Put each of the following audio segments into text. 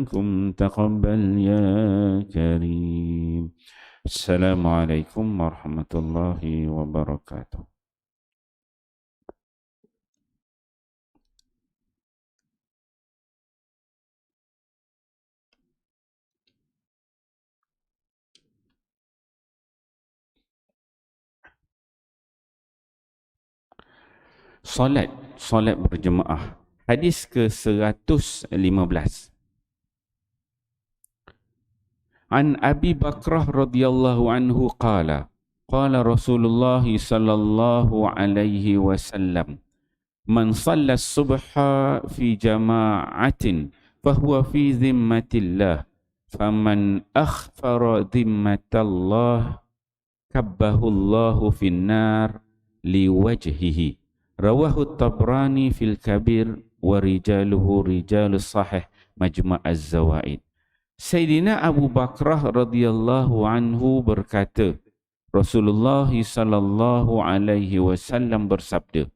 منكم تقبل يا كريم. السلام عليكم ورحمة الله وبركاته. Salat berjemaah. Hadis ke-115. An Abi Bakrah radhiyallahu anhu qala Rasulullah sallallahu alaihi wasallam man shalla as-subha fi jama'atin fahuwa fi dhimmatillah faman akhfara dhimmatallah kabbahu Allahu finnar liwajhihi. Rawahu Tabrani fil Kabir wa rijaluhu rijalus sahih Majma' az-Zawaid. Sayyidina Abu Bakrah radhiyallahu anhu berkata, Rasulullah sallallahu alaihi wasallam bersabda,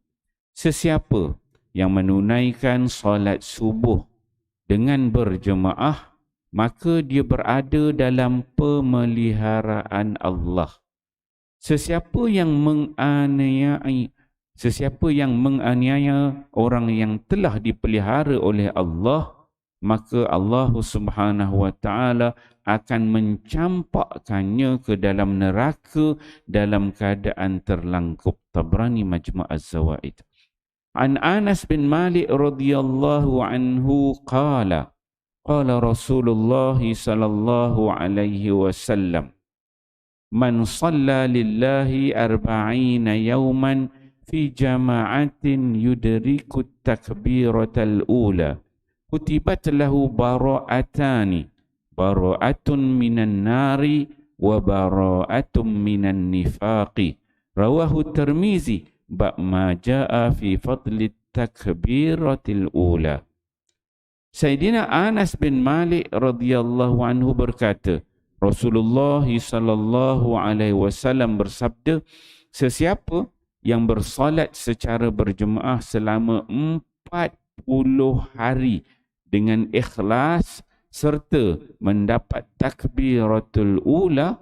sesiapa yang menunaikan solat subuh dengan berjemaah, maka dia berada dalam pemeliharaan Allah. Sesiapa yang menganiaya orang yang telah dipelihara oleh Allah, maka Allah Subhanahu wa taala akan mencampakkannya ke dalam neraka dalam keadaan terlangkup. Tabrani Majma' az-Zawaid. An Anas bin Malik radhiyallahu anhu qala Rasulullah sallallahu alaihi wasallam man shalla lillahi arba'ina yawman fi jama'atin yudriku takbiratal ula kutibat lahu bara'atani, bara'atun minan nari wa bara'atun minan nifaqi. Rawahu Tirmizi ba'ma ja'a fi fadli takbiratil ula. Sayyidina Anas bin Malik radhiyallahu anhu berkata, Rasulullah sallallahu alaihi wasallam bersabda, sesiapa yang bersolat secara berjemaah selama 40 hari dengan ikhlas serta mendapat takbiratul ula,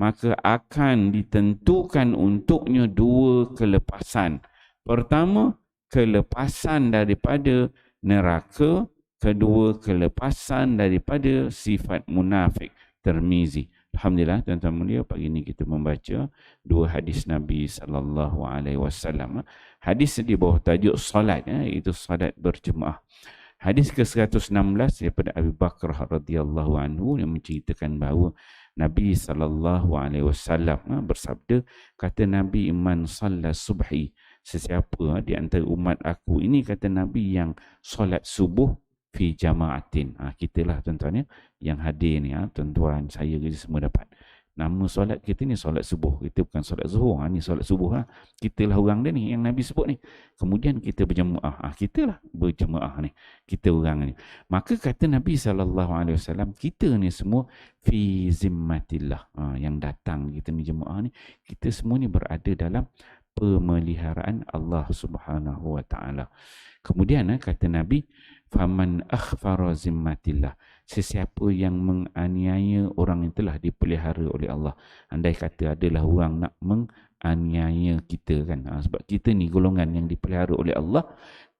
maka akan ditentukan untuknya dua kelepasan. Pertama, kelepasan daripada neraka. Kedua, kelepasan daripada sifat munafik. Tirmizi. Alhamdulillah, tuan-tuan mulia, pagi ini kita membaca dua hadis Nabi sallallahu alaihi wasallam. Hadis di bawah tajuk solat, iaitu solat berjemaah. Hadis ke-116 daripada Abu Bakrah radhiyallahu anhu yang menceritakan bahawa Nabi sallallahu alaihi wasallam bersabda, kata Nabi, man shalla subhi, sesiapa di antara umat aku ini, kata Nabi, yang solat subuh fi jama'atin. Kita lah tuan-tuan ya, yang hadir ni, tuan-tuan, saya kita semua dapat. Nama solat kita ni solat subuh. Kita bukan solat zuhur. Ni solat subuh. Kita lah orang dia ni yang Nabi sebut ni. Kemudian kita berjemaah. Kita lah berjemaah ni. Kita orang ni. Maka kata Nabi SAW, kita ni semua fi zimmatillah. Yang datang kita ni jemaah ni, kita semua ni berada dalam pemeliharaan Allah Subhanahu wa taala. Kemudian kata Nabi, faman akhfara zimmatillah, sesiapa yang menganiaya orang yang telah dipelihara oleh Allah. Andai kata adalah orang nak menganiaya kita kan, sebab kita ni golongan yang dipelihara oleh Allah,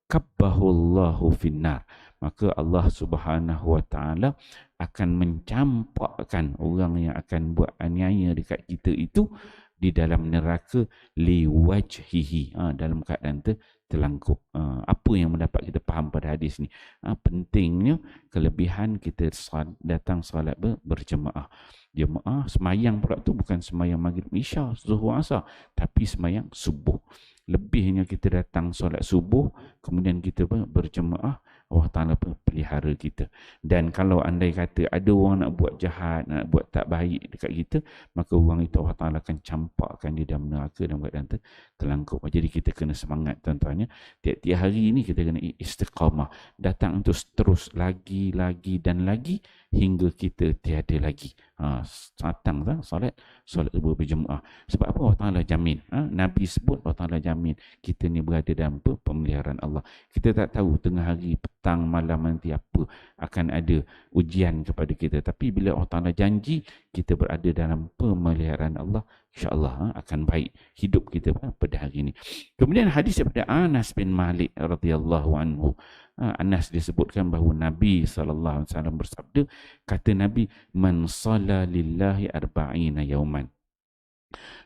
kabbahullahu finnar, maka Allah Subhanahu wa taala akan mencampakkan orang yang akan buat aniaya dekat kita itu di dalam neraka liwajhihi, dalam keadaan terlangkup. Apa yang mendapat kita faham pada hadis ni? Pentingnya kelebihan kita datang solat berjemaah. Jemaah semayang pula tu bukan semayang maghrib isya, zuhur asar, tapi semayang subuh. Lebihnya kita datang solat subuh, kemudian kita berjemaah, Allah Ta'ala pelihara kita. Dan kalau andai kata ada orang nak buat jahat, nak buat tak baik dekat kita, maka orang itu Allah Ta'ala akan campakkan di dalam neraka dalam keadaan terlangkup. Jadi kita kena semangat tuan-tuan ya. Tiap-tiap hari ini kita kena istiqamah. Datang terus lagi dan lagi hingga kita tiada lagi. Datang solat subuh berjemaah. Sebab apa Allah Ta'ala jamin? Nabi sebut Allah Ta'ala jamin kita ni berada dalam pemeliharaan Allah. Kita tak tahu tengah hari, petang, malam nanti apa akan ada ujian kepada kita. Tapi bila Allah Ta'ala janji kita berada dalam pemeliharaan Allah, insya-Allah akan baik hidup kita pada hari ini. Kemudian hadis daripada Anas bin Malik radhiyallahu anhu. Anas disebutkan bahawa Nabi sallallahu alaihi wasallam bersabda, kata Nabi, man salla lillahi arba'ina yauman.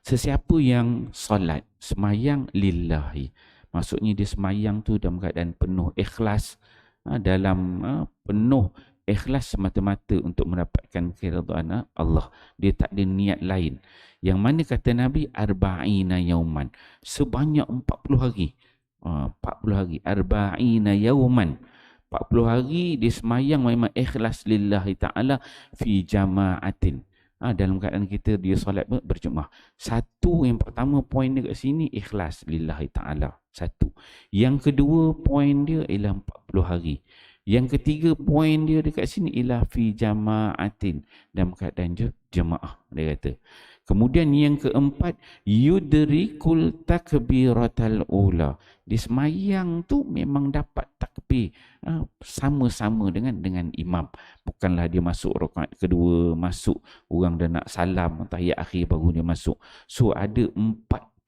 Sesiapa yang solat, semayang lillahi, maksudnya dia semayang tu dalam keadaan penuh ikhlas, dalam penuh ikhlas semata-mata untuk mendapatkan keridhaan Allah. Dia tak ada niat lain. Yang mana kata Nabi, arba'ina yauman, sebanyak 40 hari. 40 hari, arba'ina yauman, 40 hari dia semayang memang ikhlas lillahi ta'ala fi jama'atin. Dalam keadaan kita dia solat berjemaah. Satu, yang pertama poin dia kat sini ikhlas lillahi ta'ala. Satu. Yang kedua poin dia ialah 40 hari. Yang ketiga poin dia dekat sini ialah fi jama'atin, dalam keadaan jemaah dia kata. Kemudian yang keempat, yudrikul takbiratal ula. Di semayang tu memang dapat takbir sama-sama dengan imam. Bukanlah dia masuk rakaat kedua, masuk orang dah nak salam, tahiyat akhir baru dia masuk. So ada 4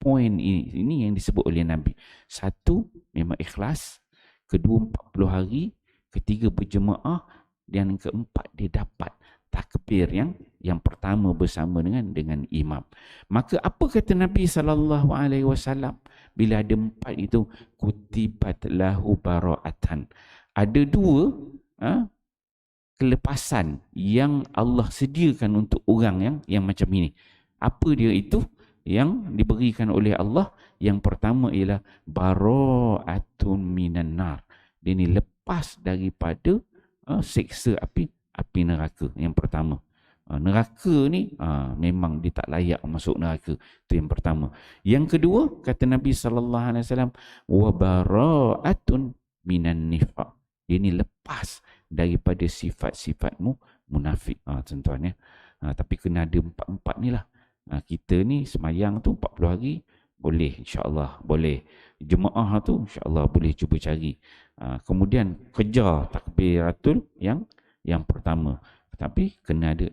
poin ini yang disebut oleh Nabi. Satu, memang ikhlas. Kedua, 40 hari. Ketiga, berjemaah. Dan keempat, dia dapat takbir yang pertama bersama dengan imam. Maka apa kata Nabi SAW bila ada 4 itu? Kutibat lahu bara'atan. Ada 2 kelepasan yang Allah sediakan untuk orang yang macam ini. Apa dia itu yang diberikan oleh Allah? Yang pertama ialah bara'atun minan nar. Dia ni lepas daripada seksa api neraka. Yang pertama, neraka ni memang dia tak layak masuk neraka. Itu yang pertama. Yang kedua, kata Nabi SAW, wa bara'atun minan nifaq. Dia ni lepas daripada sifat-sifatmu munafik. Tuan-tuan ya. Tapi kena ada 4 ni lah. Kita ni semayang tu 40 hari boleh, insya-Allah boleh. Jemaah tu insya-Allah boleh cuba cari. Kemudian kejar takbiratul yang pertama. Tapi kena ada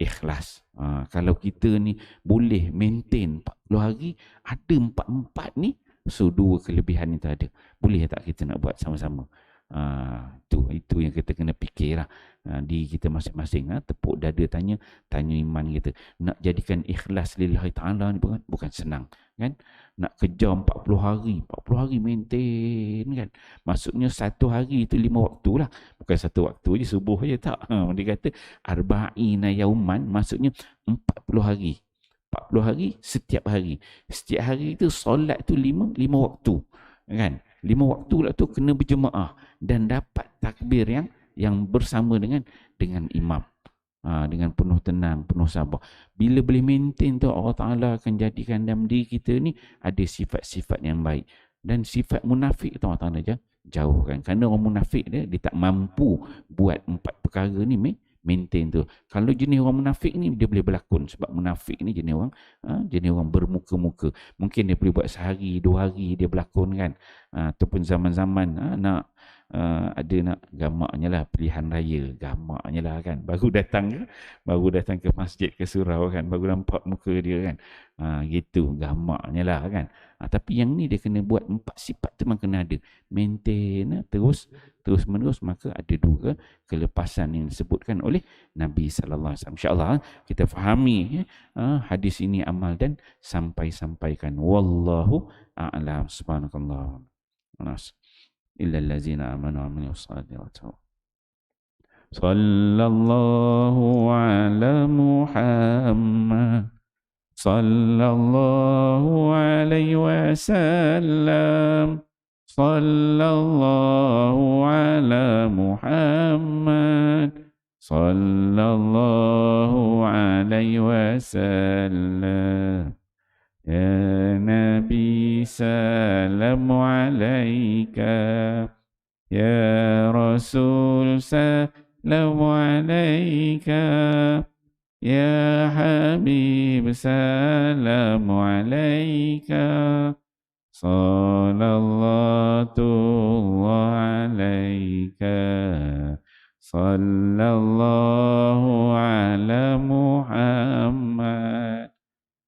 ikhlas. Kalau kita ni boleh maintain 40 hari, ada 4 ni, so 2 kelebihan itu ada. Boleh tak kita nak buat sama-sama? Itu yang kita kena fikir lah. Di kita masing-masing, tepuk dada tanya iman kita. Nak jadikan ikhlas lillahi ta'ala ni bukan senang kan. Nak kejar 40 hari maintain kan. Maksudnya 1 hari itu 5 waktu lah. Bukan 1 waktu je, subuh je tak. Dia kata arba'ina yauman, maksudnya 40 hari. 40 hari setiap hari. Setiap hari itu solat tu 5 waktu kan. 5 waktu lah tu kena berjemaah dan dapat takbir yang bersama dengan imam. Dengan penuh tenang, penuh sabar. Bila boleh maintain tu, Allah Ta'ala akan jadikan dalam diri kita ni ada sifat-sifat yang baik. Dan sifat munafik tu Allah Ta'ala jauhkan. Kerana orang munafik dia tak mampu buat 4 perkara ni maintain tu. Kalau jenis orang munafik ni dia boleh berlakon, sebab munafik ni jenis orang bermuka-muka. Mungkin dia boleh buat sehari 2 hari dia berlakon kan. Ataupun zaman-zaman nak gamaknya lah, pilihan raya gamaknya lah kan, baru datang ke masjid, ke surau kan, baru nampak muka dia kan, gitu gamaknya lah kan. Tapi yang ni dia kena buat 4 sifat tu memang kena ada, maintain terus menerus. Maka ada 2 kelepasan yang disebutkan oleh Nabi sallallahu alaihi wasallam. Insya-Allah kita fahami hadis ini, amal dan sampaikan. Wallahu a'lam. Subhanakallah. إلا الذين آمنوا وعملوا الصالحات. صلى الله على محمد صلى الله عليه وسلم صلى الله على محمد صلى الله عليه وسلم. يا نبي سلام عليك، يا رسول سلام عليك، يا حبيب سلام عليك صلوات الله عليك صلى الله على محمد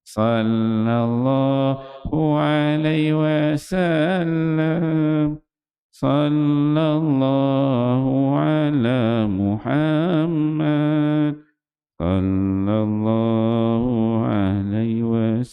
صلى الله عليه وسلم صلى الله على محمد صلى الله عليه وسلم